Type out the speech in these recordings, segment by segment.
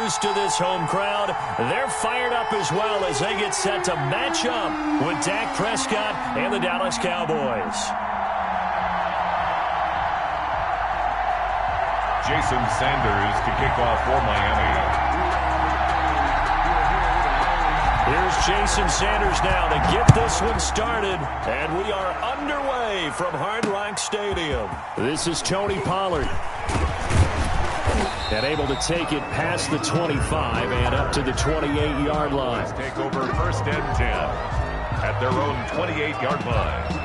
used to this home crowd. They're fired up as well as they get set to match up with Dak Prescott and the Dallas Cowboys. Jason Sanders to kick off for Miami. Here's Jason Sanders now to get this one started. And we are underway from Hard Rock Stadium. This is Tony Pollard. And able to take it past the 25 and up to the 28-yard line. Take over 1st and 10 at their own 28-yard line.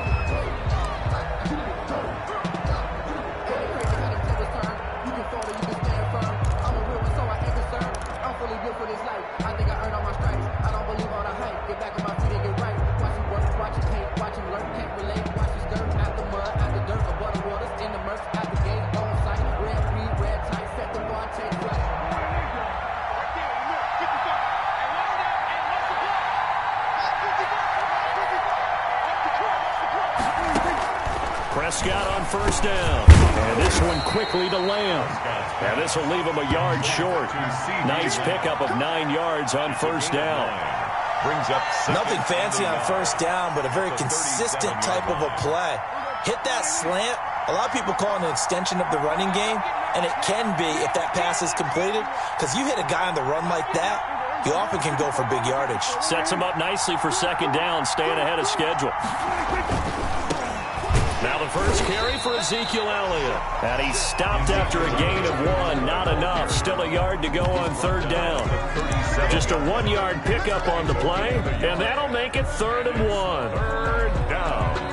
Prescott on 1st down. And this one quickly to Lamb. And this will leave him a yard short. Nice pickup of 9 yards on 1st down. Brings up nothing fancy on 1st down, but a very consistent type of a play. Hit that slant. A lot of people call it an extension of the running game, and it can be if that pass is completed, because you hit a guy on the run like that, you often can go for big yardage. Sets him up nicely for 2nd down, staying ahead of schedule. Now the first carry for Ezekiel Elliott. And he stopped after a gain of 1. Not enough. Still a yard to go on 3rd down. Just a 1-yard pickup on the play. And that'll make it 3rd and 1. 3rd down.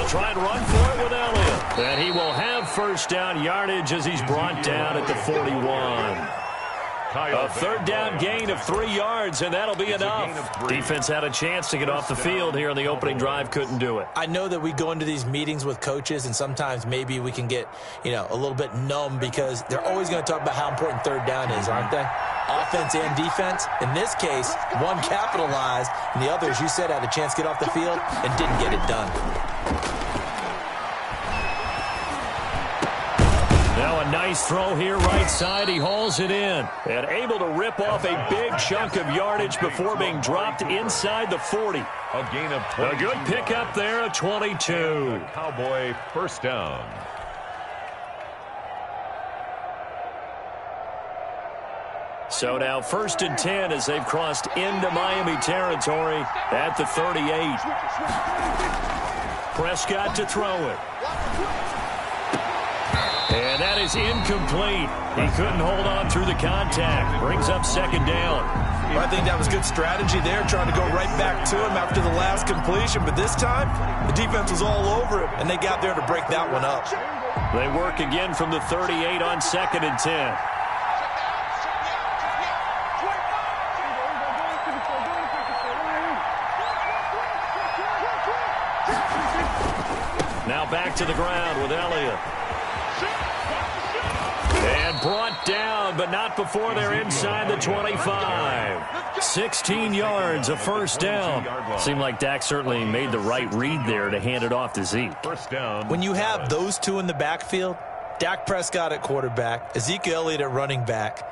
Try and run for it with Elliott. And he will have 1st down yardage as he's brought down at the 41. A 3rd down gain of 3 yards, and that'll be enough. Defense had a chance to get off the field here on the opening drive, couldn't do it. I know that we go into these meetings with coaches, and sometimes maybe we can get, a little bit numb because they're always going to talk about how important 3rd down is, aren't they? Offense and defense. In this case, one capitalized, and the other, as you said, had a chance to get off the field and didn't get it done. Now a nice throw here right side. He hauls it in and able to rip off a big chunk of yardage before being dropped inside the 40. A gain of 22. A good pickup there at 22. Cowboy 1st down. So now 1st and 10 as they've crossed into Miami territory at the 38. Prescott to throw it. And that is incomplete. He couldn't hold on through the contact. Brings up 2nd down. Well, I think that was good strategy there, trying to go right back to him after the last completion. But this time, the defense was all over him, and they got there to break that one up. They work again from the 38 on 2nd and 10. Now back to the ground with Elliott. And brought down, but not before they're inside the 25. 16 yards, a 1st down. Seemed like Dak certainly made the right read there to hand it off to Zeke. 1st down. When you have those two in the backfield, Dak Prescott at quarterback, Ezekiel Elliott at running back,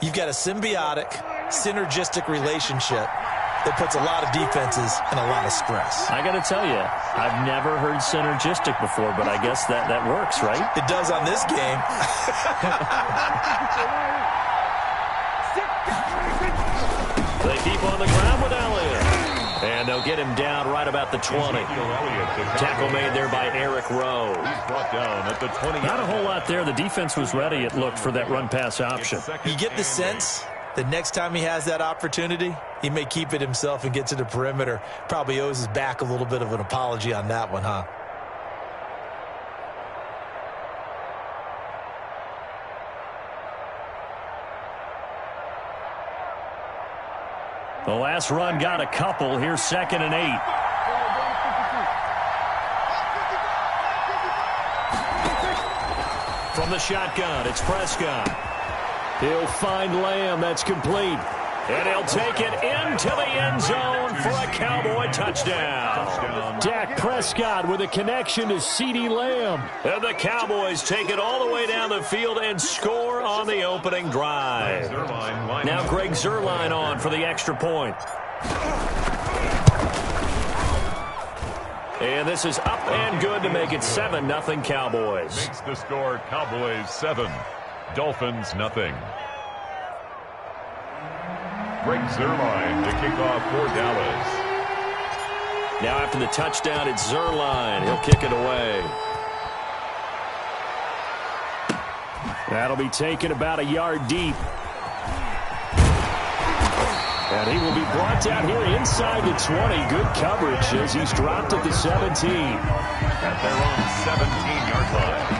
you've got a symbiotic, synergistic relationship that puts a lot of defenses in a lot of stress. I got to tell you, I've never heard synergistic before, but I guess that works, right? It does on this game. They keep on the ground with Elliott. And they'll get him down right about the 20. Tackle made there by Eric Rowe. He's brought down at the 20. Not a whole lot there. The defense was ready, it looked, for that run-pass option. You get the sense that next time he has that opportunity, he may keep it himself and get to the perimeter. Probably owes his back a little bit of an apology on that one, huh? The last run got a couple. Here's 2nd and 8. from the shotgun. It's Prescott. He'll find Lamb. That's complete. And he'll take it into the end zone for a Cowboy touchdown. Dak Prescott with a connection to CeeDee Lamb. And the Cowboys take it all the way down the field and score on the opening drive. Now Greg Zuerlein on for the extra point. And this is up and good to make it 7-0 Cowboys. Makes the score Cowboys 7, Dolphins nothing. Greg Zuerlein to kick off for Dallas. Now after the touchdown, it's Zuerlein. He'll kick it away. That'll be taken about a yard deep. And he will be brought down here inside the 20. Good coverage as he's dropped at the 17. At their own 17-yard line.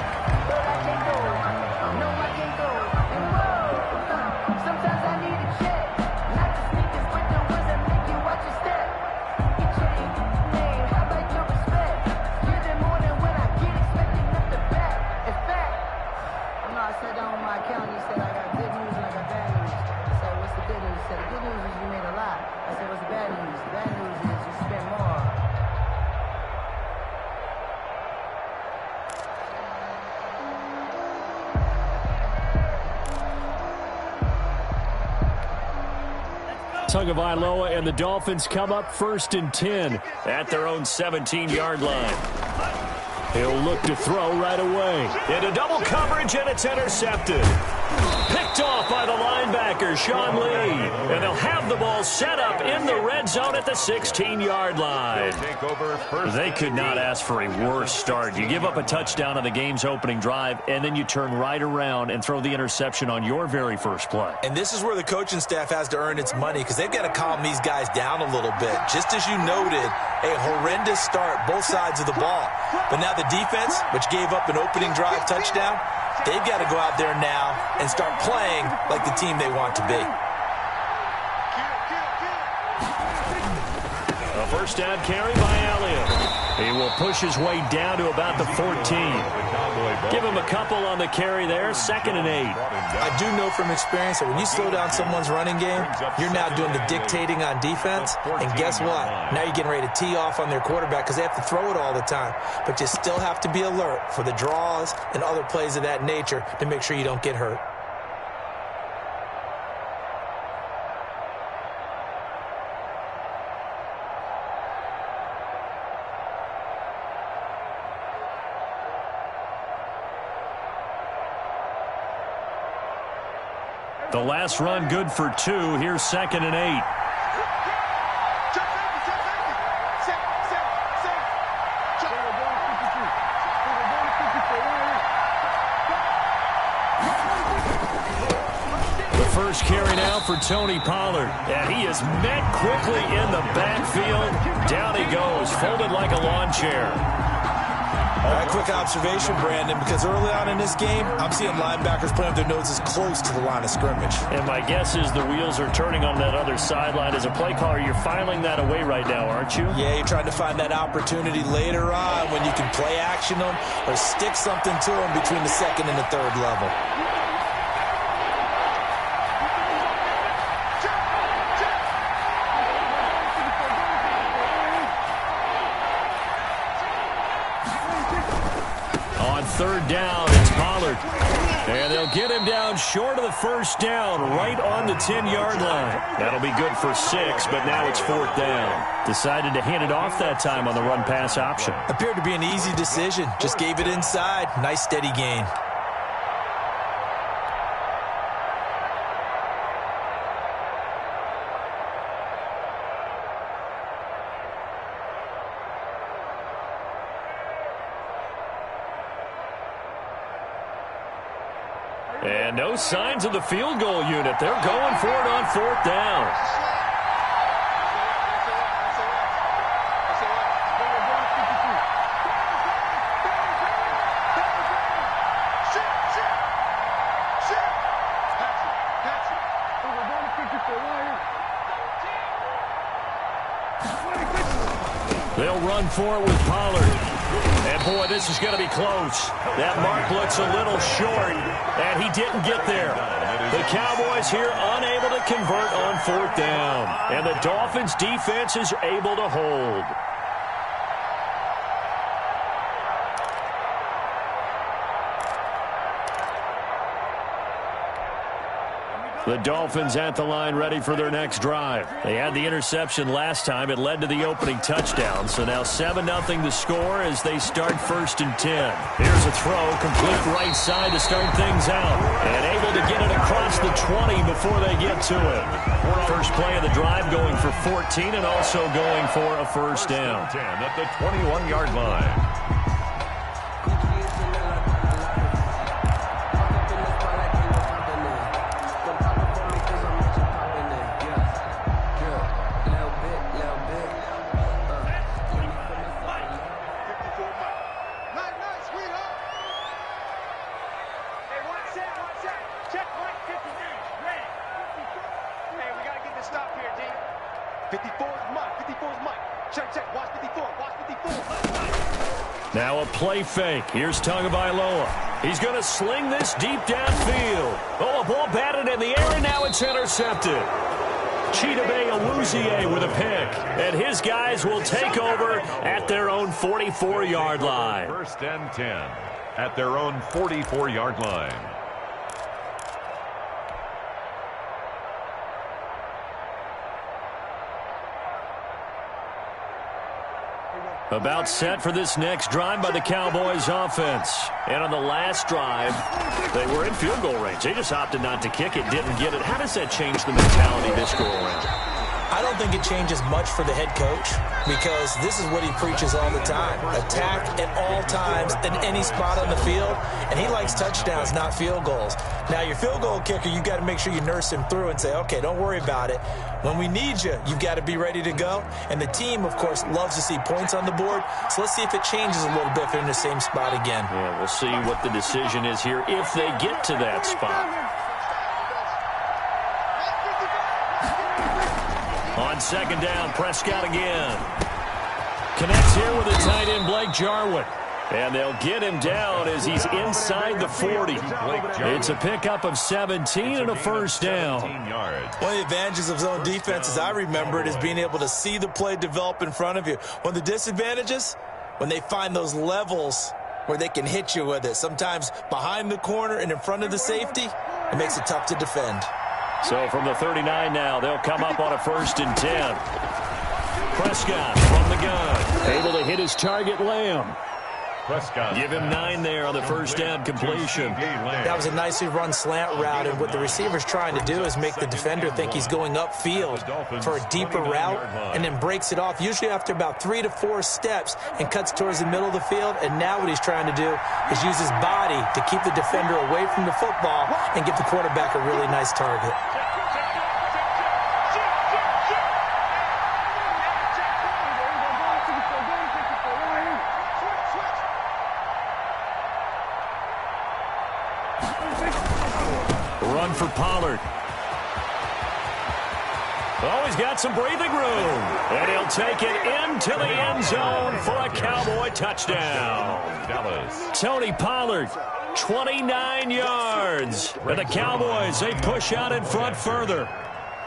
Tagovailoa and the Dolphins come up 1st and 10 at their own 17-yard line. He'll look to throw right away. Into double coverage, and it's intercepted. Picked off by the linebacker, Sean Lee. And they'll have the ball set up in the red zone at the 16-yard line. They could not ask for a worse start. You give up a touchdown on the game's opening drive, and then you turn right around and throw the interception on your very first play. And this is where the coaching staff has to earn its money because they've got to calm these guys down a little bit. Just as you noted, a horrendous start, both sides of the ball. But now the defense, which gave up an opening drive touchdown, they've got to go out there now and start playing like the team they want to be. A first down carry by Elliott. He will push his way down to about the 14. Give him a couple on the carry there, 2nd and 8. I do know from experience that when you slow down someone's running game, you're now doing the dictating on defense. And guess what? Now you're getting ready to tee off on their quarterback because they have to throw it all the time. But you still have to be alert for the draws and other plays of that nature to make sure you don't get hurt. The last run good for 2. Here's 2nd and 8. The first carry now for Tony Pollard. And he is met quickly in the backfield. Down he goes, folded like a lawn chair. A quick observation, Brandon, because early on in this game, I'm seeing linebackers playing with their noses close to the line of scrimmage. And my guess is the wheels are turning on that other sideline. As a play caller, you're filing that away right now, aren't you? Yeah, you're trying to find that opportunity later on when you can play action them or stick something to them between the 2nd and the 3rd level. On 3rd down, it's Pollard. And they'll get him down short of the first down, right on the 10-yard line. That'll be good for 6, but now it's 4th down. Decided to hand it off that time on the run-pass option. Appeared to be an easy decision. Just gave it inside. Nice, steady gain. And no signs of the field goal unit. They're going for it on 4th down. They'll run for it with Pollard. And, boy, this is going to be close. That mark looks a little short, and he didn't get there. The Cowboys here unable to convert on 4th down. And the Dolphins' defense is able to hold. The Dolphins at the line ready for their next drive. They had the interception last time. It led to the opening touchdown. So now 7-0 the score as they start 1st and 10. Here's a throw, complete right side to start things out. And able to get it across the 20 before they get to it. First play of the drive going for 14 and also going for a 1st down. 10 at the 21-yard line. Now a play fake. Here's Tagovailoa. He's going to sling this deep downfield. Oh, a ball batted in the air, and now it's intercepted. Chidobe Awuzie with a pick. And his guys will take over at their own 44-yard line. 1st and 10 at their own 44-yard line. About set for this next drive by the Cowboys offense. And on the last drive, they were in field goal range. They just opted not to kick it, didn't get it. How does that change the mentality this go around? I don't think it changes much for the head coach because this is what he preaches all the time. Attack at all times in any spot on the field, and he likes touchdowns, not field goals. Now, your field goal kicker, you got to make sure you nurse him through and say, okay, don't worry about it. When we need you, you've got to be ready to go. And the team, of course, loves to see points on the board. So let's see if it changes a little bit if they're in the same spot again. Yeah, we'll see what the decision is here if they get to that spot. On 2nd down, Prescott again. Connects here with the tight end, Blake Jarwin. And they'll get him down as he's inside the 40. It's a pickup of 17 and a 1st down. One of the advantages of zone defense, as I remember it, is being able to see the play develop in front of you. One of the disadvantages, when they find those levels where they can hit you with it, sometimes behind the corner and in front of the safety, it makes it tough to defend. So from the 39 now, they'll come up on a 1st and 10. Prescott from the gun, able to hit his target, Lamb. Prescott. Give him 9 there on the 1st down completion. That was a nicely run slant route, and what the receiver's trying to do is make the defender think he's going upfield for a deeper route and then breaks it off, usually after about 3 to 4 steps, and cuts towards the middle of the field. And now what he's trying to do is use his body to keep the defender away from the football and give the quarterback a really nice target. Run for Pollard. Oh, he's got some breathing room. And he'll take it into the end zone for a Cowboy touchdown. Tony Pollard, 29 yards. And the Cowboys, they push out in front further.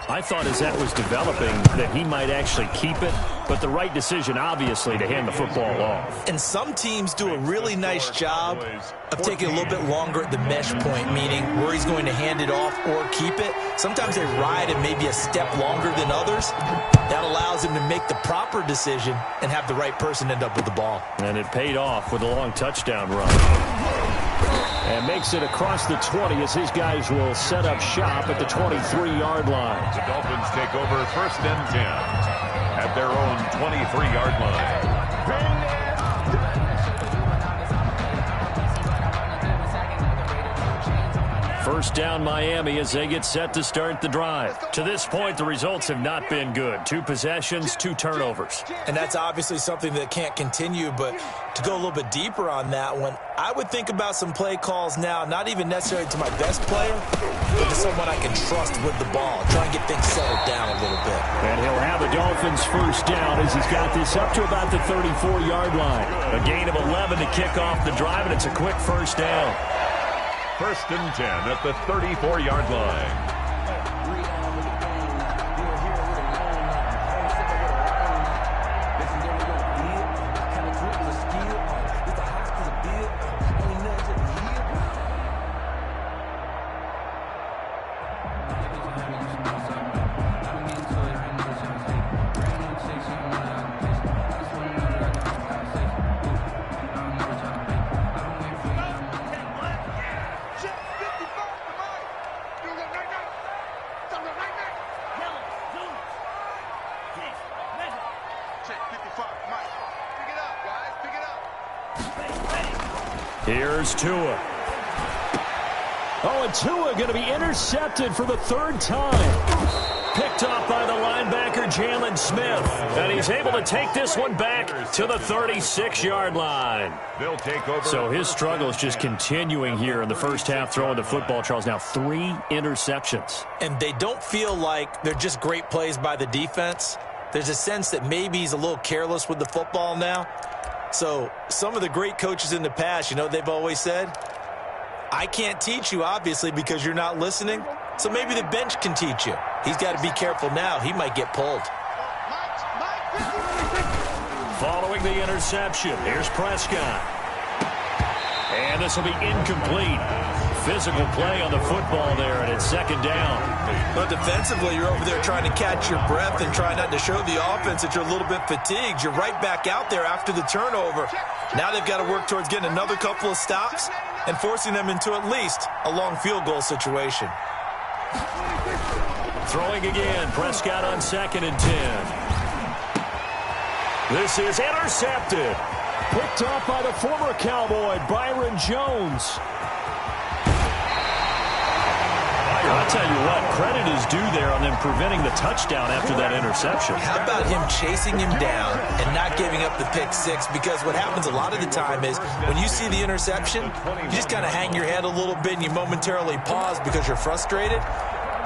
I thought as that was developing that he might actually keep it, but the right decision, obviously, to hand the football off. And some teams do a really nice job of taking a little bit longer at the mesh point, meaning where he's going to hand it off or keep it. Sometimes they ride it maybe a step longer than others. That allows him to make the proper decision and have the right person end up with the ball. And it paid off with a long touchdown run. And makes it across the 20 as his guys will set up shop at the 23-yard line. The Dolphins take over 1st and 10 at their own 23-yard line. First down Miami as they get set to start the drive. To this point, the results have not been good. 2 possessions, 2 turnovers. And that's obviously something that can't continue, but to go a little bit deeper on that one, I would think about some play calls now, not even necessarily to my best player, but to someone I can trust with the ball. Try and get things settled down a little bit. And he'll have the Dolphins first down as he's got this up to about the 34-yard line. A gain of 11 to kick off the drive, and it's a quick first down. First and 10 at the 34-yard line. Here's Tua. Oh, and Tua going to be intercepted for the 3rd time. Picked off by the linebacker, Jalen Smith. And he's able to take this one back to the 36-yard line. They'll take over. So his struggle is just continuing here in the first half, throwing the football, Charles. Now 3 interceptions. And they don't feel like they're just great plays by the defense. There's a sense that maybe he's a little careless with the football now. So some of the great coaches in the past, you know, they've always said, I can't teach you, obviously, because you're not listening. So maybe the bench can teach you. He's got to be careful now. He might get pulled. Following the interception, here's Prescott. And this will be incomplete. Physical play on the football there, and it's 2nd down. But defensively, you're over there trying to catch your breath and try not to show the offense that you're a little bit fatigued. You're right back out there after the turnover. Now they've got to work towards getting another couple of stops and forcing them into at least a long field goal situation. Throwing again, Prescott on 2nd and 10. This is intercepted. Picked off by the former Cowboy, Byron Jones. I'll tell you what, credit is due there on them preventing the touchdown after that interception. How about him chasing him down and not giving up the pick 6? Because what happens a lot of the time is when you see the interception, you just kind of hang your head a little bit and you momentarily pause because you're frustrated.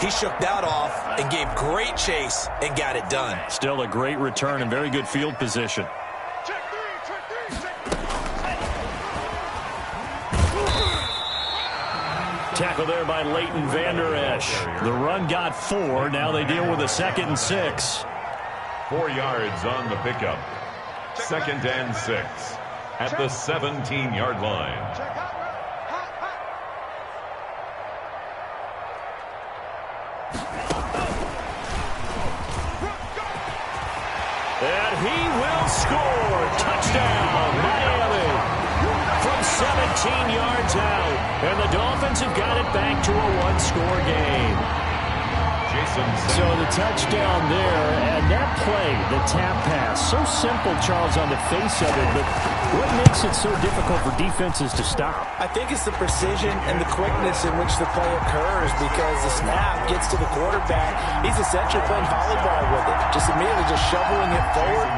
He shook that off and gave great chase and got it done. Still a great return and very good field position. Tackle there by Leighton Vander Esch. The run got 4. Now they deal with a 2nd and 6. 4 yards on the pickup. 2nd and 6 at the 17-yard line. And he will score. Touchdown, Miami. From 17 yards out. And the Dolphins have got it back to a 1-score game. So the touchdown there, and that play, the tap pass, so simple, Charles, on the face of it, but what makes it so difficult for defenses to stop? I think it's the precision and the quickness in which the play occurs because the snap gets to the quarterback. He's essentially playing volleyball with it, just immediately just shoveling it forward.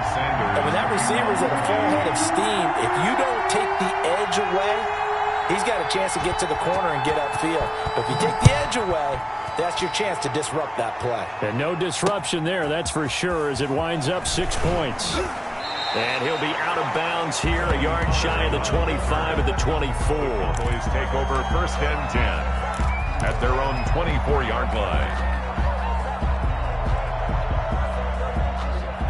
And when that receiver's at a full head of steam, if you don't take the edge away, he's got a chance to get to the corner and get upfield. But if you take the edge away, that's your chance to disrupt that play. And no disruption there, that's for sure, as it winds up 6 points. And he'll be out of bounds here, a yard shy of the 25 at the 24. Cowboys take over 1st and 10 at their own 24-yard line.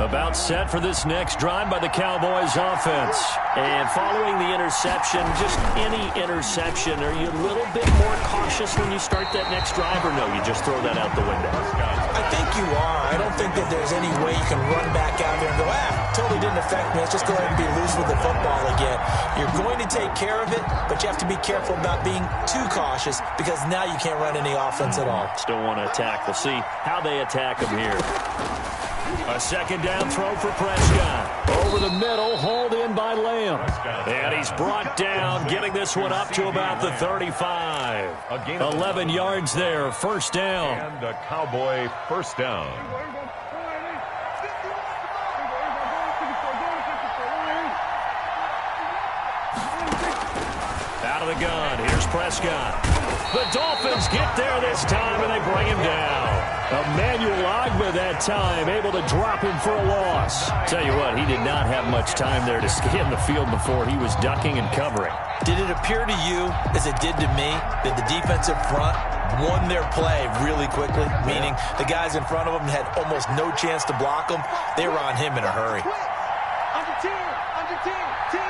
About set for this next drive by the Cowboys offense. And following the interception, just any interception, are you a little bit more cautious when you start that next drive, or no, you just throw that out the window? I think you are. I don't think that there's any way you can run back out there and go, totally didn't affect me. Let's just go ahead and be loose with the football again. You're going to take care of it, but you have to be careful about being too cautious because now you can't run any offense at all. Still want to attack. We'll see how they attack them here. A 2nd down throw for Prescott. over the middle, hauled in by Lamb. And he's brought down, getting this one up to about the 35. 11 yards there, first down. And a Cowboy first down. Out of the gun, here's Prescott. The Dolphins get there this time, and they bring him down. Emmanuel Ogbah that time, able to drop him for a loss. Tell you what, he did not have much time there to scan the field before he was ducking and covering. Did it appear to you, as it did to me, that the defensive front won their play really quickly? Meaning the guys in front of them had almost no chance to block him. They were on him in a hurry. Under 10, 10.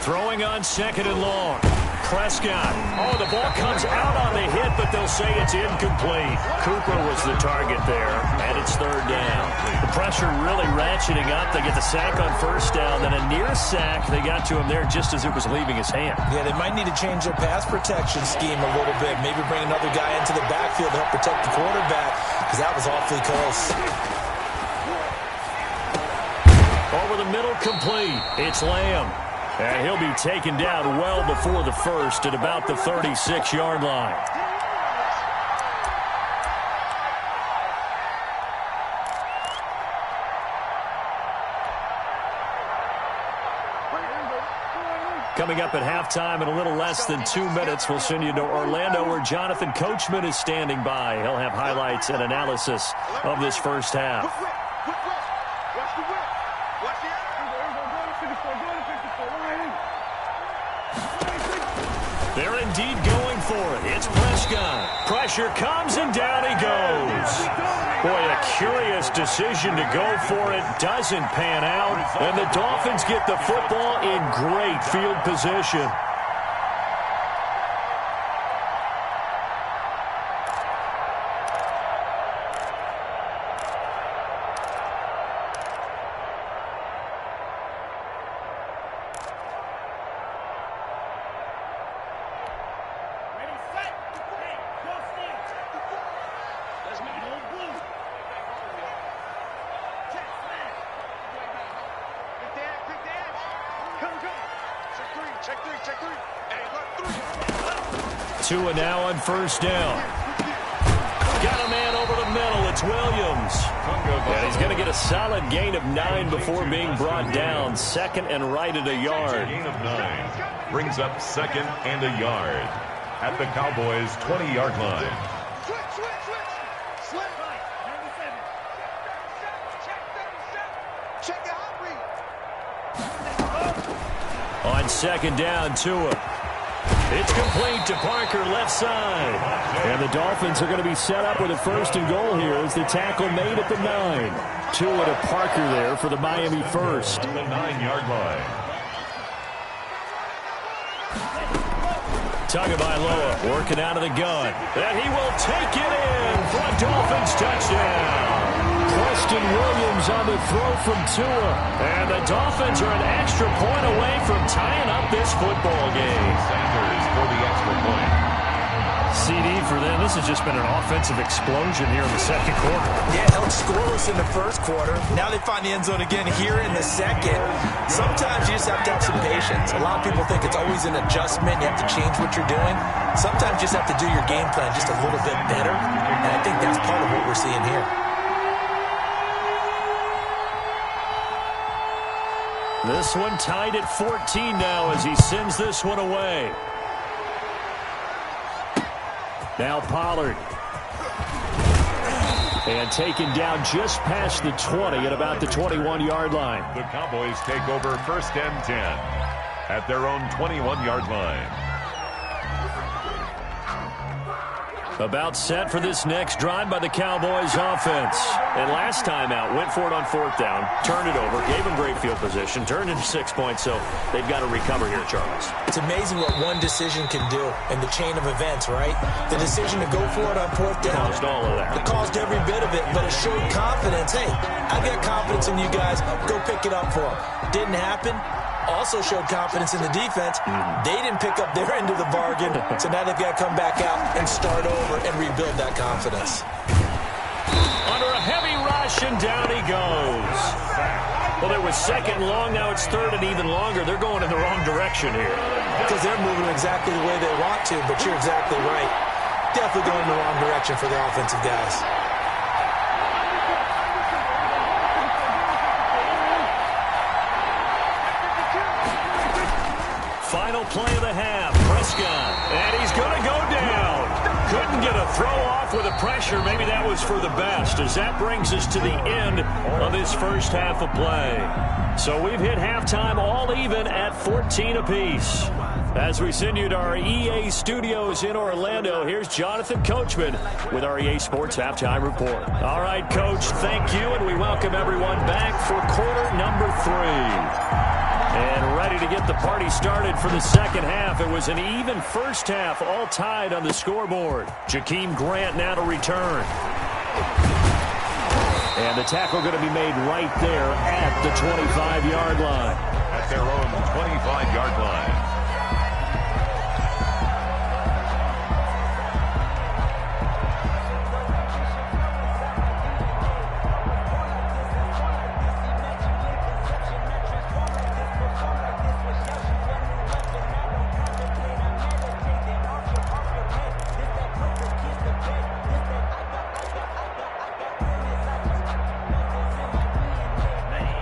Throwing on second and long. Prescott. Oh, the ball comes out on the hit, but they'll say it's incomplete. Cooper was the target there, and it's third down. The pressure really ratcheting up. They get the sack on first down, then a near sack. They got to him there just as it was leaving his hand. Yeah, they might need to change their pass protection scheme a little bit. Maybe bring another guy into the backfield to help protect the quarterback, because that was awfully close. Over the middle, complete. It's Lamb. And he'll be taken down well before the first at about the 36-yard line. Coming up at halftime in a little less than 2 minutes, we'll send you to Orlando where Jonathan Coachman is standing by. He'll have highlights and analysis of this first half. They're indeed going for it. It's Prescott. Pressure comes and down he goes. Boy, a curious decision to go for it. Doesn't pan out. And the Dolphins get the football in great field position. Tua now on first down. Got a man over the middle. It's Williams. And he's going to get a solid gain of 9 before being brought down. Second and right at a yard. Gain of 9 brings up second and a yard at the Cowboys' 20-yard line. On second down, Tua. It's complete to Parker, left side. And the Dolphins are going to be set up with a first and goal here as the tackle made at the 9. Tua to Parker there for the Miami first. On the 9-yard line. Tagovailoa working out of the gun. And he will take it in for a Dolphins touchdown. Preston Williams on the throw from Tua. And the Dolphins are an extra point away from tying up this football game. Sanders for the extra point. CD for them. This has just been an offensive explosion here in the second quarter. Yeah, held scoreless in the first quarter. Now they find the end zone again here in the second. Sometimes you just have to have some patience. A lot of people think it's always an adjustment. You have to change what you're doing. Sometimes you just have to do your game plan just a little bit better. And I think that's part of what we're seeing here. This one tied at 14 now as he sends this one away. Now Pollard. And taken down just past the 20 at about the 21-yard line. The Cowboys take over first and 10 at their own 21-yard line. About set for this next drive by the Cowboys offense. And last time out, went for it on fourth down, turned it over, gave them great field position, turned into 6 points, so they've got to recover here, Charles. It's amazing what one decision can do in the chain of events, right? The decision to go for it on fourth down. Caused all of that. It caused every bit of it, but it showed confidence. Hey, I've got confidence in you guys. Go pick it up for them. Didn't happen. also showed confidence in the defense. They didn't pick up their end of the bargain, so now they've got to come back out and start over and rebuild that confidence. Under a heavy rush, and down he goes. Well, it was second and long. Now it's third and even longer. They're going in the wrong direction here. Because they're moving exactly the way they want to, but you're exactly right. Definitely going in the wrong direction for the offensive guys. Final play of the half. Prescott. And he's going to go down. Couldn't get a throw off with the pressure. Maybe that was for the best, as that brings us to the end of this first half of play. So we've hit halftime all even at 14 apiece. As we send you to our EA studios in Orlando, here's Jonathan Coachman with our EA Sports Halftime Report. All right, Coach, thank you, and we welcome everyone back for quarter number 3. And ready to get the party started for the second half. It was an even first half, all tied on the scoreboard. Jakeem Grant now to return. And the tackle going to be made right there at the 25-yard line. At their own 25-yard line.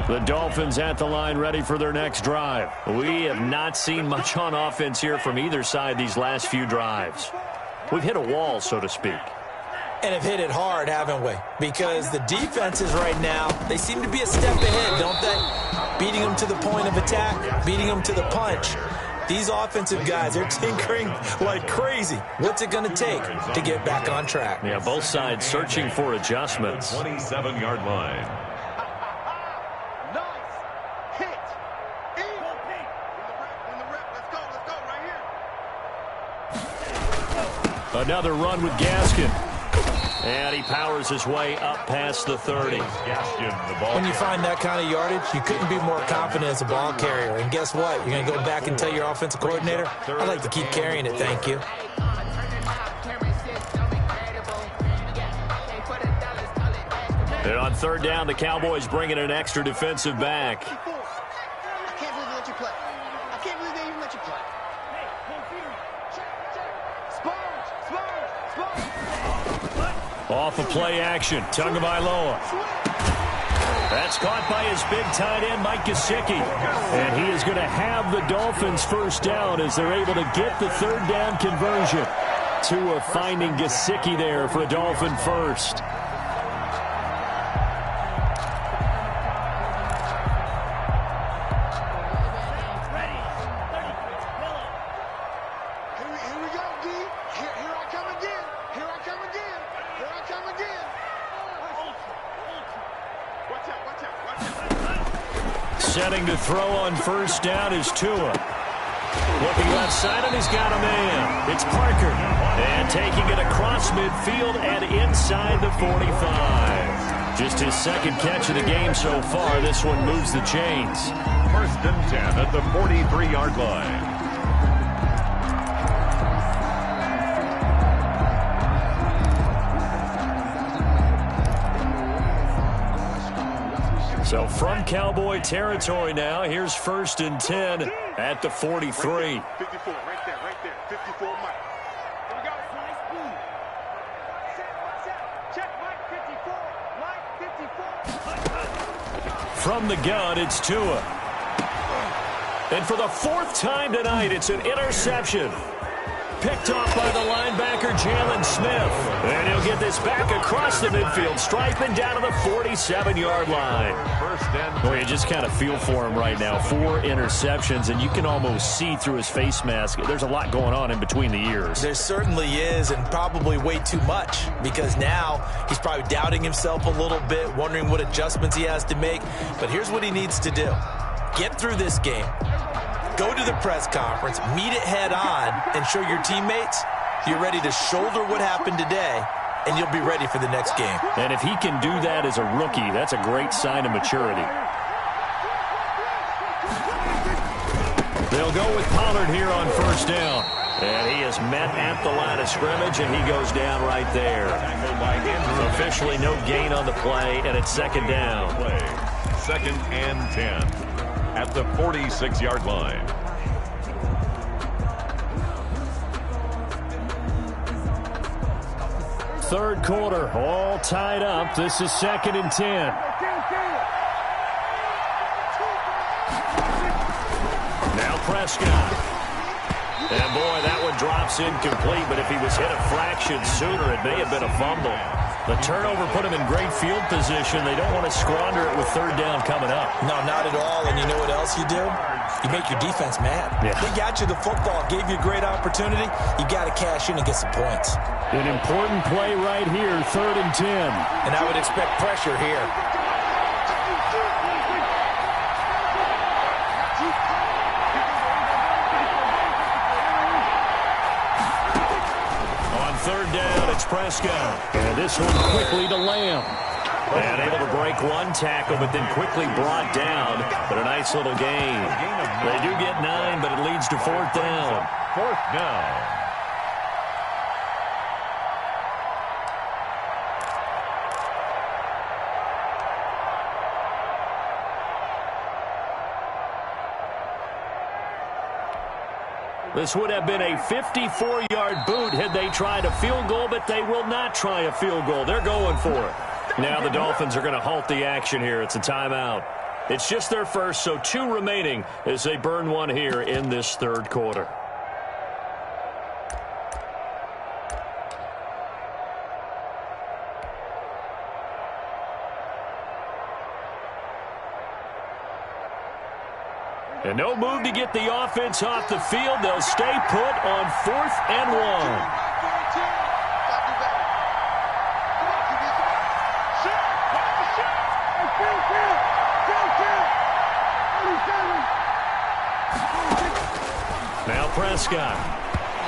The Dolphins at the line, ready for their next drive. We have not seen much on offense here from either side these last few drives. We've hit a wall, so to speak. And have hit it hard, haven't we? Because the defenses right now, they seem to be a step ahead, don't they? Beating them to the point of attack, beating them to the punch. These offensive guys, they're tinkering like crazy. What's it going to take to get back on track? Yeah, both sides searching for adjustments. 27-yard line. Another run with Gaskin. And he powers his way up past the 30. Gaskin, the ball. When you find that kind of yardage, you couldn't be more confident as a ball carrier. And guess what? You're going to go back and tell your offensive coordinator, I'd like to keep carrying it, thank you. And on third down, the Cowboys bringing an extra defensive back. I can't believe they let you play. I can't believe they even let you play. Off of play action, Tagovailoa. That's caught by his big tight end, Mike Gesicki. And he is going to have the Dolphins first down as they're able to get the third down conversion. Tua finding Gesicki there for a Dolphin first. Setting to throw on first down is Tua. Looking left side, and he's got a man. It's Parker. And taking it across midfield and inside the 45. Just his second catch of the game so far. This one moves the chains. First and 10 at the 43-yard line. So from Cowboy territory now, here's first and 10 at the 43. 54, right there, 54, Mike. Here we go. Nice speed. Check Mike 54, From the gun, it's Tua. And for the fourth time tonight, it's an interception. Picked off by the linebacker, Jalen Smith. And he'll get this back across the midfield stripe and down to the 47-yard line. Well, you just kind of feel for him right now. 4 interceptions, and you can almost see through his face mask. There's a lot going on in between the ears. There certainly is, and probably way too much, because now he's probably doubting himself a little bit, wondering what adjustments he has to make. But here's what he needs to do. Get through this game. Go to the press conference, meet it head on, and show your teammates you're ready to shoulder what happened today, and you'll be ready for the next game. And if he can do that as a rookie, that's a great sign of maturity. They'll go with Pollard here on first down. And he is met at the line of scrimmage, and he goes down right there. Officially no gain on the play, and it's second down. Second and 10 at the 46-yard line. Third quarter, all tied up. This is second and 10. Now Prescott. And boy, that one drops incomplete, but if he was hit a fraction sooner, it may have been a fumble. The turnover put him in great field position. They don't want to squander it with third down coming up. No, not at all. And you know what else you do? You make your defense mad. Yeah. They got you the football, gave you a great opportunity. You got to cash in and get some points. An important play right here, third and 10. And I would expect pressure here. Third down, it's Prescott. And this one quickly to Lamb. And able to break one tackle, but then quickly brought down. But a nice little gain. They do get 9, but it leads to fourth down. Fourth down. This would have been a 54-yard boot had they tried a field goal, but they will not try a field goal. They're going for it. Now the Dolphins are going to halt the action here. It's a timeout. It's just their first, so 2 remaining as they burn one here in this third quarter. And no move to get the offense off the field. They'll stay put on 4th and 1. Now Prescott.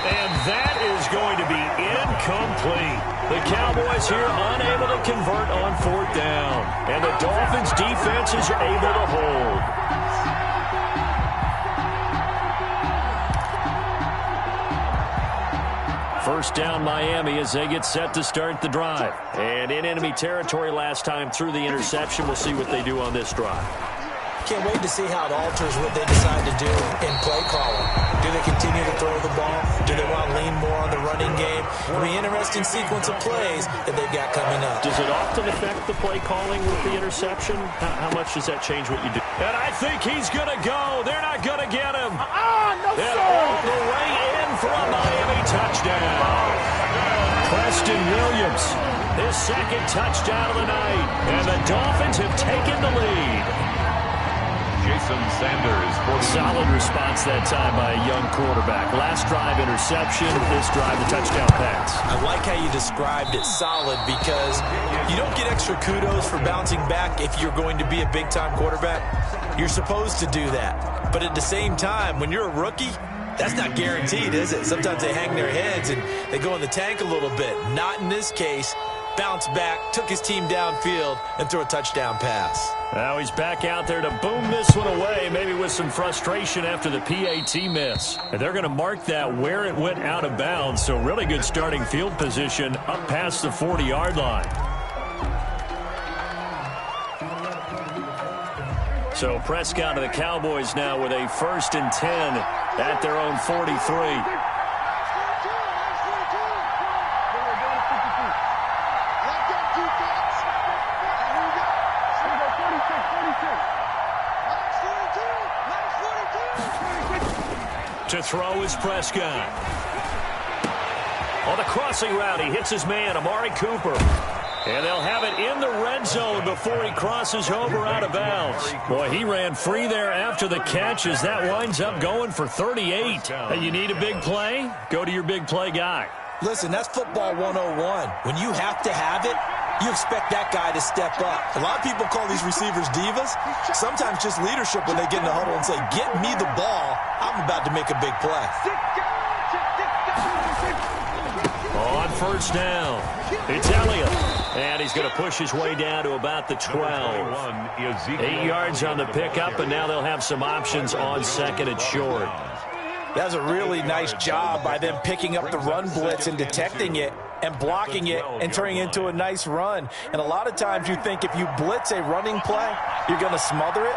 And that is going to be incomplete. The Cowboys here unable to convert on 4th down. And the Dolphins defense is able to hold. First down Miami as they get set to start the drive. And in enemy territory last time through the interception. We'll see what they do on this drive. Can't wait to see how it alters what they decide to do in play calling. Do they continue to throw the ball? Do they want to lean more on the running game? It'll be an interesting sequence of plays that they've got coming up. Does it often affect the play calling with the interception? How much does that change what you do? And I think he's going to go. They're not going to get him. No, and all the way in for a Miami touchdown. Preston Williams, his second touchdown of the night. And the Dolphins have taken the lead. Jason Sanders. Solid response that time by a young quarterback. Last drive interception, this drive the touchdown pass. I like how you described it solid because you don't get extra kudos for bouncing back if you're going to be a big-time quarterback. You're supposed to do that. But at the same time, when you're a rookie, that's not guaranteed, is it? Sometimes they hang their heads and they go in the tank a little bit. Not in this case. Bounced back, took his team downfield, and threw a touchdown pass. Now he's back out there to boom this one away, maybe with some frustration after the PAT miss. And they're going to mark that where it went out of bounds, so really good starting field position up past the 40-yard line. So Prescott of the Cowboys now with a 1st and 10 at their own 43. To throw is Prescott. On the crossing route, he hits his man, Amari Cooper. And they'll have it in the red zone before he crosses over out of bounds. Boy, he ran free there after the catch as that winds up going for 38. Hey, you need a big play? Go to your big play guy. Listen, that's football 101. When you have to have it, you expect that guy to step up. A lot of people call these receivers divas. Sometimes just leadership when they get in the huddle and say, get me the ball. I'm about to make a big play. All On first down, it's Elliott. And he's going to push his way down to about the 12. 8 yards on the pickup, and now they'll have some options on second and short. That was a really nice job by them picking up the run blitz and detecting it and blocking it and turning it into a nice run. And a lot of times you think if you blitz a running play, you're going to smother it.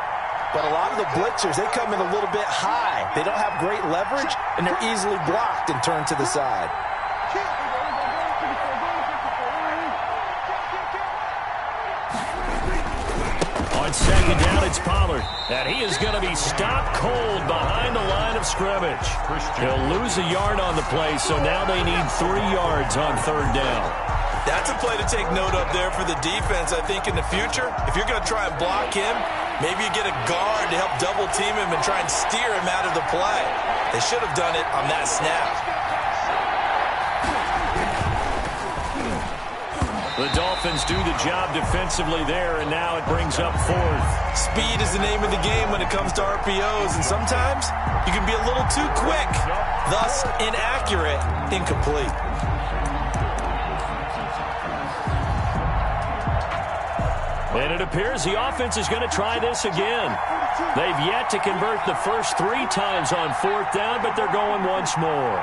But a lot of the blitzers, they come in a little bit high. They don't have great leverage, and they're easily blocked and turned to the side. On second down, it's Pollard. And he is going to be stopped cold behind the line of scrimmage. He'll lose a yard on the play, so now they need 3 yards on third down. That's a play to take note of there for the defense, I think, in the future. If you're going to try and block him, maybe you get a guard to help double-team him and try and steer him out of the play. They should have done it on that snap. The Dolphins do the job defensively there, and now it brings up fourth. Speed is the name of the game when it comes to RPOs, and sometimes you can be a little too quick, thus inaccurate, incomplete. And it appears the offense is going to try this again. They've yet to convert the first 3 times on fourth down, but they're going once more.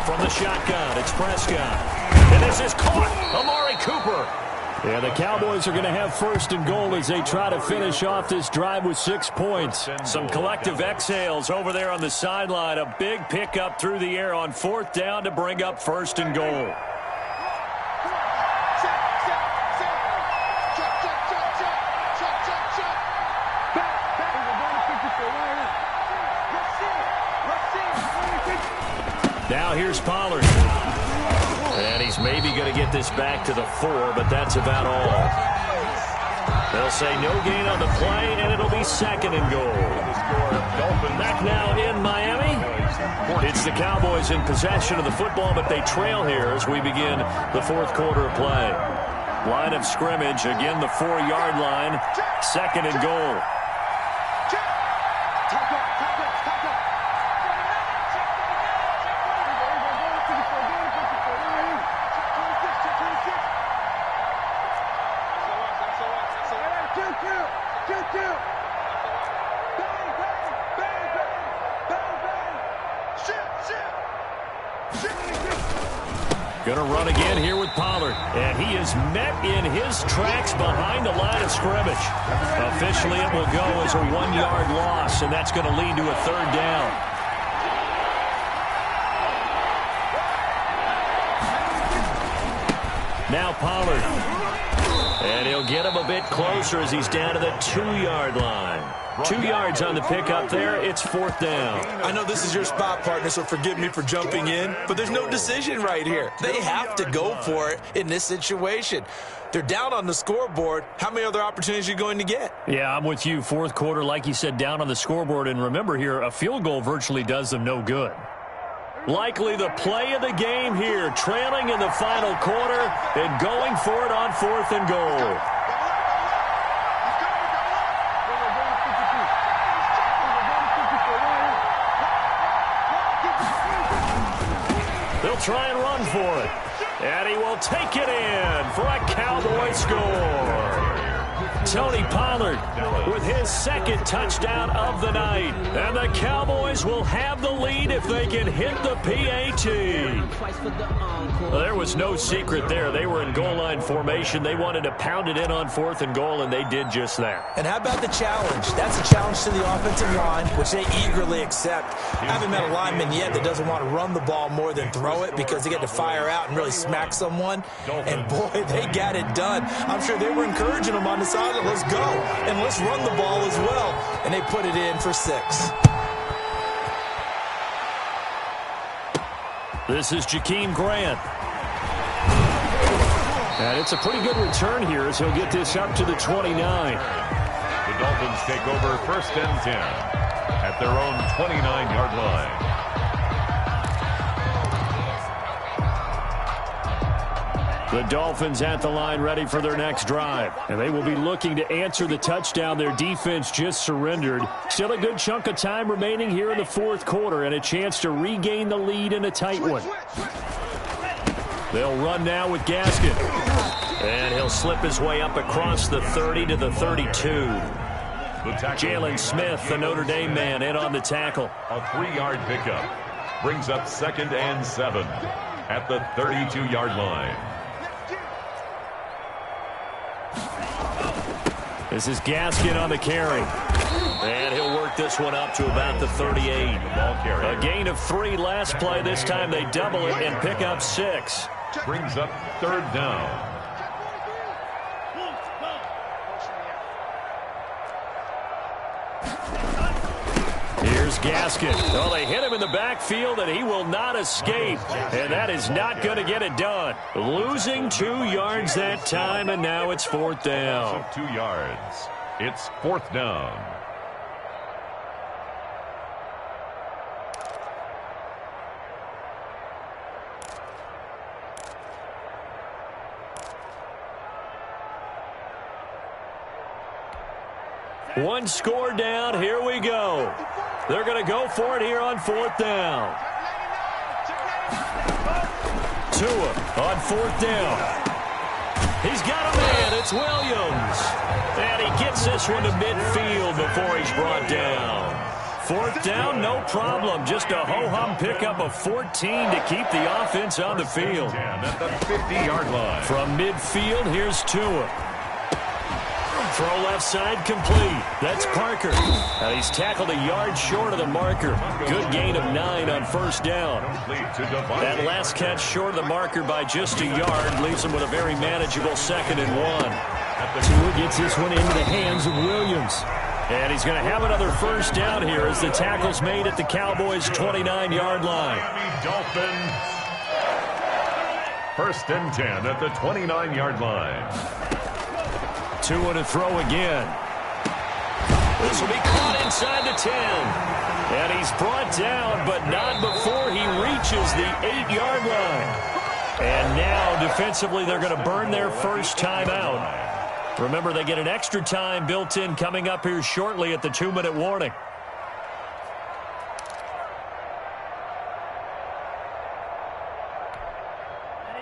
From the shotgun, it's Prescott. And this is caught. Amari Cooper. And the Cowboys are going to have first and goal as they try to finish off this drive with 6 points. Some collective exhales over there on the sideline. A big pickup through the air on fourth down to bring up first and goal. Now here's Pollard. And he's maybe going to get this back to the 4, but that's about all. They'll say no gain on the play, and it'll be second and goal. Back now in Miami. It's the Cowboys in possession of the football, but they trail here as we begin the fourth quarter of play. Line of scrimmage, again the 4-yard line. Second and goal. Going to run again here with Pollard. And he is met in his tracks behind the line of scrimmage. Officially, it will go as a 1-yard loss, and that's going to lead to a third down. Now Pollard. And he'll get him a bit closer as he's down to the 2-yard line. 2 yards on the pickup there. It's fourth down. I know this is your spot, partner, so forgive me for jumping in, but there's no decision right here. They have to go for it in this situation. They're down on the scoreboard. How many other opportunities are you going to get? Yeah, I'm with you. Fourth quarter, like you said, down on the scoreboard. And remember here, a field goal virtually does them no good. Likely the play of the game here, trailing in the final quarter and going for it on fourth and goal. They'll try and run for it. And he will take it in for a Cowboy score. Tony Pollard with his second touchdown of the night. And the Cowboys will have the lead if they can hit the PAT. Well, there was no secret there. They were in goal line formation. They wanted to pound it in on fourth and goal, and they did just that. And how about the challenge? That's a challenge to the offensive line, which they eagerly accept. I haven't met a lineman yet that doesn't want to run the ball more than throw it because they get to fire out and really smack someone. And, boy, they got it done. I'm sure they were encouraging them on the sideline. Let's go, and let's run the ball as well. And they put it in for 6. This is Jakeem Grant. And it's a pretty good return here as he'll get this up to the 29. The Dolphins take over first and 10 at their own 29-yard line. The Dolphins at the line ready for their next drive. And they will be looking to answer the touchdown their defense just surrendered. Still a good chunk of time remaining here in the fourth quarter and a chance to regain the lead in a tight one. They'll run now with Gaskin. And he'll slip his way up across the 30 to the 32. Jalen Smith, the Notre Dame man, in on the tackle. A 3-yard pickup brings up 2nd and 7 at the 32-yard line. This is Gaskin on the carry. And he'll work this one up to about the 38. A gain of 3 last play. This time they double it and pick up 6. Brings up 3rd down. Here's Gaskin. Oh, they hit him in the backfield, and he will not escape. And that is not going to get it done. Losing 2 yards that time, and now it's 4th down. 2 yards. It's 4th down. One score down. Here we go. They're going to go for it here on 4th down. Tua on 4th down. He's got a man. It's Williams. And he gets this one to midfield before he's brought down. 4th down, no problem. Just a ho-hum pickup of 14 to keep the offense on the field. At the 50-yard line. From midfield, here's Tua. Throw left side complete. That's Parker. And he's tackled a yard short of the marker. Good gain of 9 on 1st down. That last catch short of the marker by just a yard leaves him with a very manageable 2nd and 1. Tua gets this one into the hands of Williams. And he's going to have another 1st down here as the tackle's made at the Cowboys' 29-yard line. Dolphins. 1st and 10 at the 29-yard line. Tua to throw again. This will be caught inside the 10. And he's brought down, but not before he reaches the 8-yard line. And now, defensively, they're going to burn their first timeout. Remember, they get an extra time built in coming up here shortly at the 2-minute warning.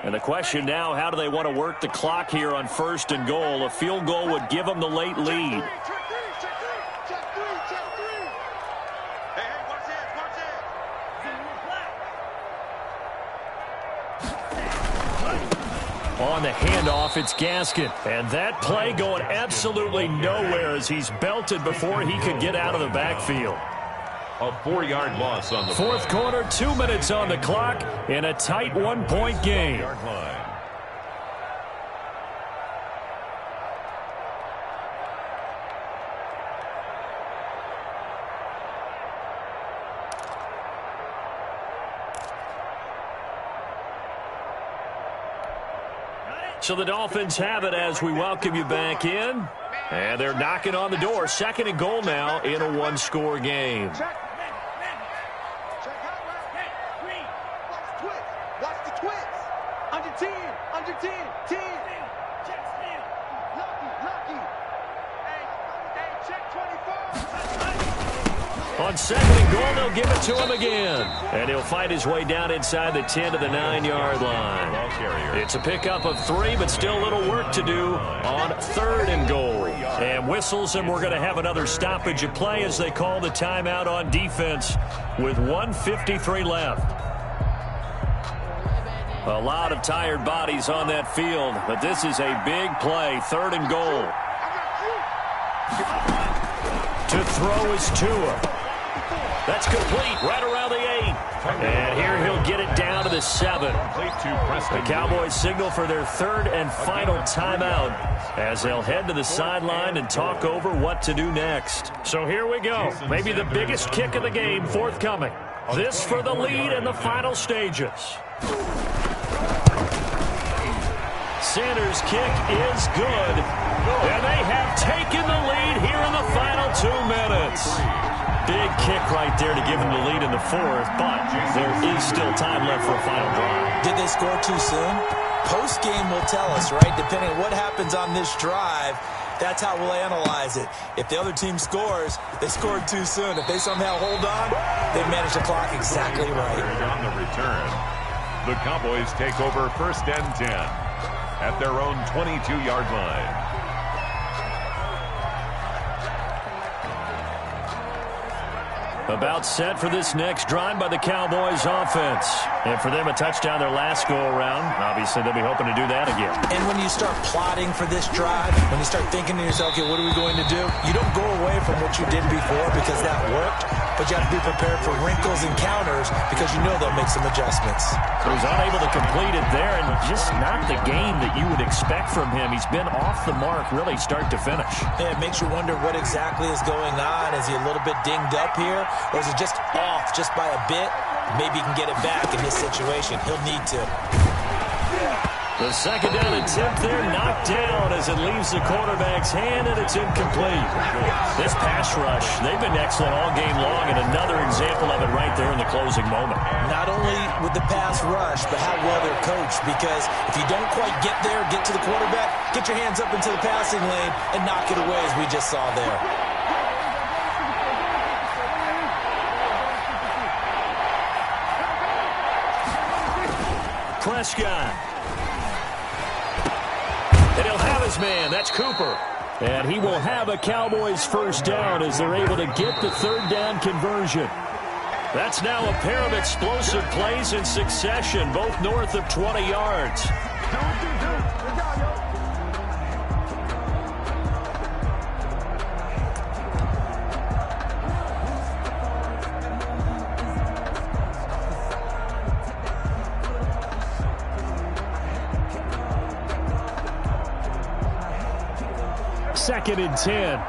And the question now, how do they want to work the clock here on 1st and goal? A field goal would give them the late lead. On the handoff, it's Gaskin. And that play going absolutely nowhere as he's belted before he could get out of the backfield. A 4-yard loss on the fourth quarter, 2 minutes on the clock in a tight 1-point game. So the Dolphins have it as we welcome you back in. And they're knocking on the door. 2nd and goal now in a 1-score game. On 2nd and goal, they'll give it to him again. And he'll fight his way down inside the 10 to the 9-yard line. It's a pickup of 3, but still a little work to do on 3rd and goal. And whistles, and we're going to have another stoppage of play as they call the timeout on defense with 1:53 left. A lot of tired bodies on that field, but this is a big play. 3rd and goal. To throw is Tua. That's complete right around the 8. And here he'll get it down to the 7. The Cowboys signal for their 3rd and final timeout as they'll head to the sideline and talk over what to do next. So here we go. Maybe the biggest kick of the game forthcoming. This for the lead in the final stages. Sanders' kick is good. And they have taken the lead here in the final 2 minutes. big kick right there to give them the lead in the fourth, but there is still time left for a final drive. Did they score too soon? Post-game will tell us, right? Depending on what happens on this drive, that's how we'll analyze it. If the other team scores, they scored too soon. If they somehow hold on, they've managed the clock exactly right. On the return, the Cowboys take over 1st and 10 at their own 22-yard line. About set for this next drive by the Cowboys offense. And for them, a touchdown their last go-around. Obviously, they'll be hoping to do that again. And when you start plotting for this drive, when you start thinking to yourself, okay, what are we going to do? You don't go away from what you did before because that worked, but you have to be prepared for wrinkles and counters because you know they'll make some adjustments. So he's unable to complete it there, and just not the game that you would expect from him. He's been off the mark really start to finish. Yeah, it makes you wonder what exactly is going on. Is he a little bit dinged up here? Or is it just off just by a bit? Maybe he can get it back in this situation. He'll need to. The second down attempt there knocked down as it leaves the quarterback's hand, and it's incomplete. This pass rush, they've been excellent all game long, and another example of it right there in the closing moment. Not only with the pass rush, but how well they're coached, because if you don't quite get there, get to the quarterback, get your hands up into the passing lane and knock it away as we just saw there. Prescott. And he'll have his man. That's Cooper. And he will have a Cowboys first down as they're able to get the third down conversion. That's now a pair of explosive plays in succession, both north of 20 yards. Second and 10.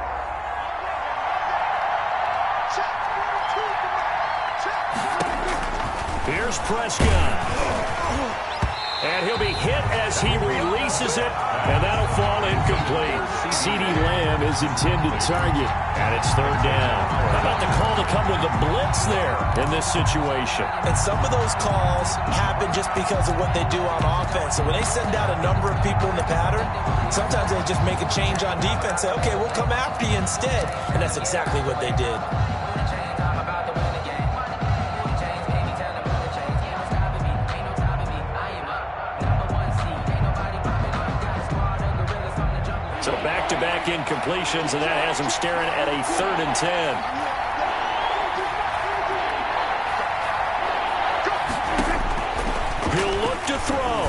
Here's Prescott. And he'll be hit as he releases it, and that'll fall incomplete. CeeDee Lamb is intended target, and it's third down. How about the call to come with the blitz there in this situation? And some of those calls happen just because of what they do on offense. So when they send out a number of people in the pattern, sometimes they just make a change on defense, say, okay, we'll come after you instead. And that's exactly what they did. So back-to-back incompletions, and that has him staring at a 3rd and 10. He'll look to throw.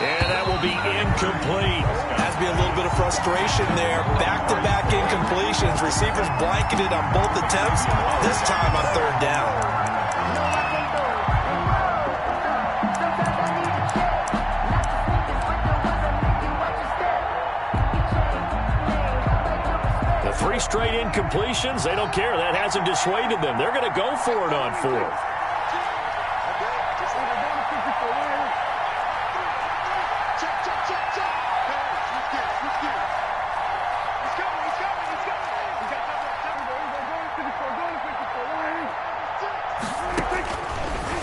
And that will be incomplete. Has to be a little bit of frustration there. Back-to-back incompletions. Receivers blanketed on both attempts, this time on third down. Three straight incompletions. They don't care. That hasn't dissuaded them. They're going to go for it on fourth.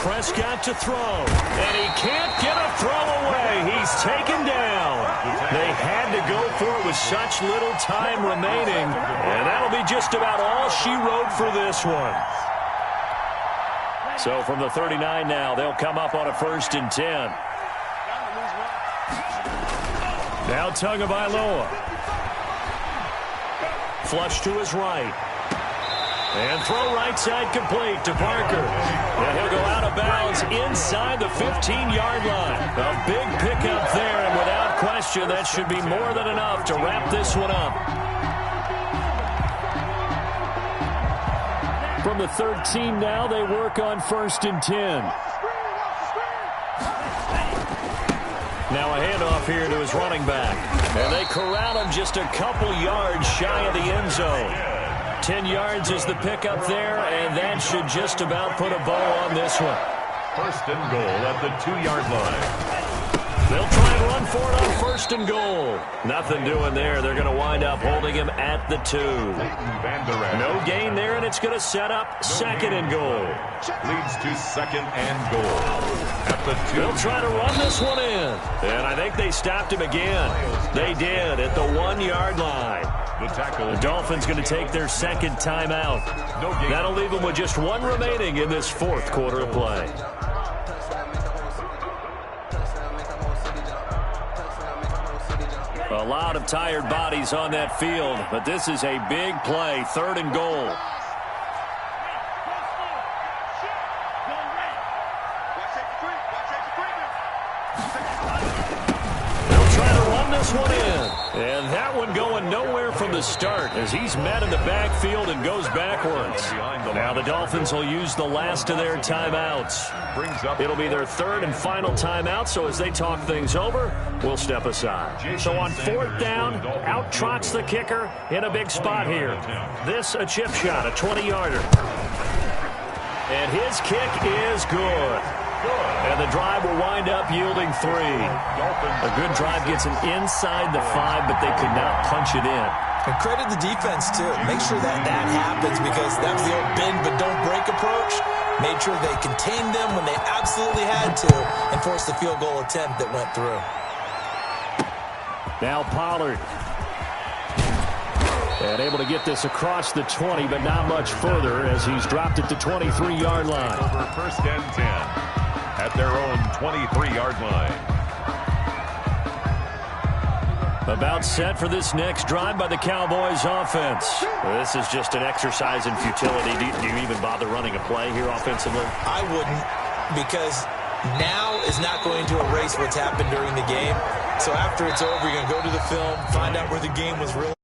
Prescott to throw, and he can't get a throw away. He's taken down. They had to go for it with such little time remaining, and that'll be just about all she wrote for this one. So from the 39 now, they'll come up on a 1st and 10. Now Tagovailoa. Flush to his right. And throw right side complete to Parker. And he'll go out of bounds inside the 15-yard line. A big pickup there, and without question, that should be more than enough to wrap this one up. From the 13 now, they work on 1st and 10. Now a handoff here to his running back. And they corral him just a couple yards shy of the end zone. 10 yards is the pickup there, and that should just about put a bow on this one. 1st and goal at the 2-yard line. They'll try and run for it on first and goal. Nothing doing there. They're going to wind up holding him at the 2. No gain there, and it's going to set up second and goal. Leads to second and goal at the 2. They'll try to run this one in. And I think they stopped him again. They did at the 1-yard line. The Dolphins going to take their second timeout. That'll leave them with just one remaining in this fourth quarter of play. A lot of tired bodies on that field, but this is a big play, third and goal. They'll try to run this one in. And that one going nowhere from the start as he's met in the backfield and goes backwards. Now the Dolphins will use the last of their timeouts. It'll be their third and final timeout, so as they talk things over, we'll step aside. So on fourth down, out trots the kicker in a big spot here. This a chip shot, a 20-yarder. And his kick is good. And the drive will wind up yielding 3. A good drive gets him inside the 5, but they could not punch it in. And credit the defense, too. Make sure that happens because that was the old bend but don't break approach. Made sure they contained them when they absolutely had to and forced the field goal attempt that went through. Now Pollard. And able to get this across the 20, but not much further as he's dropped at the 23-yard line. Over first and 10 at their own 23-yard line. About set for this next drive by the Cowboys offense. This is just an exercise in futility. Do you even bother running a play here offensively? I wouldn't, because now is not going to erase what's happened during the game. So after it's over, you're going to go to the film, find out where the game was really.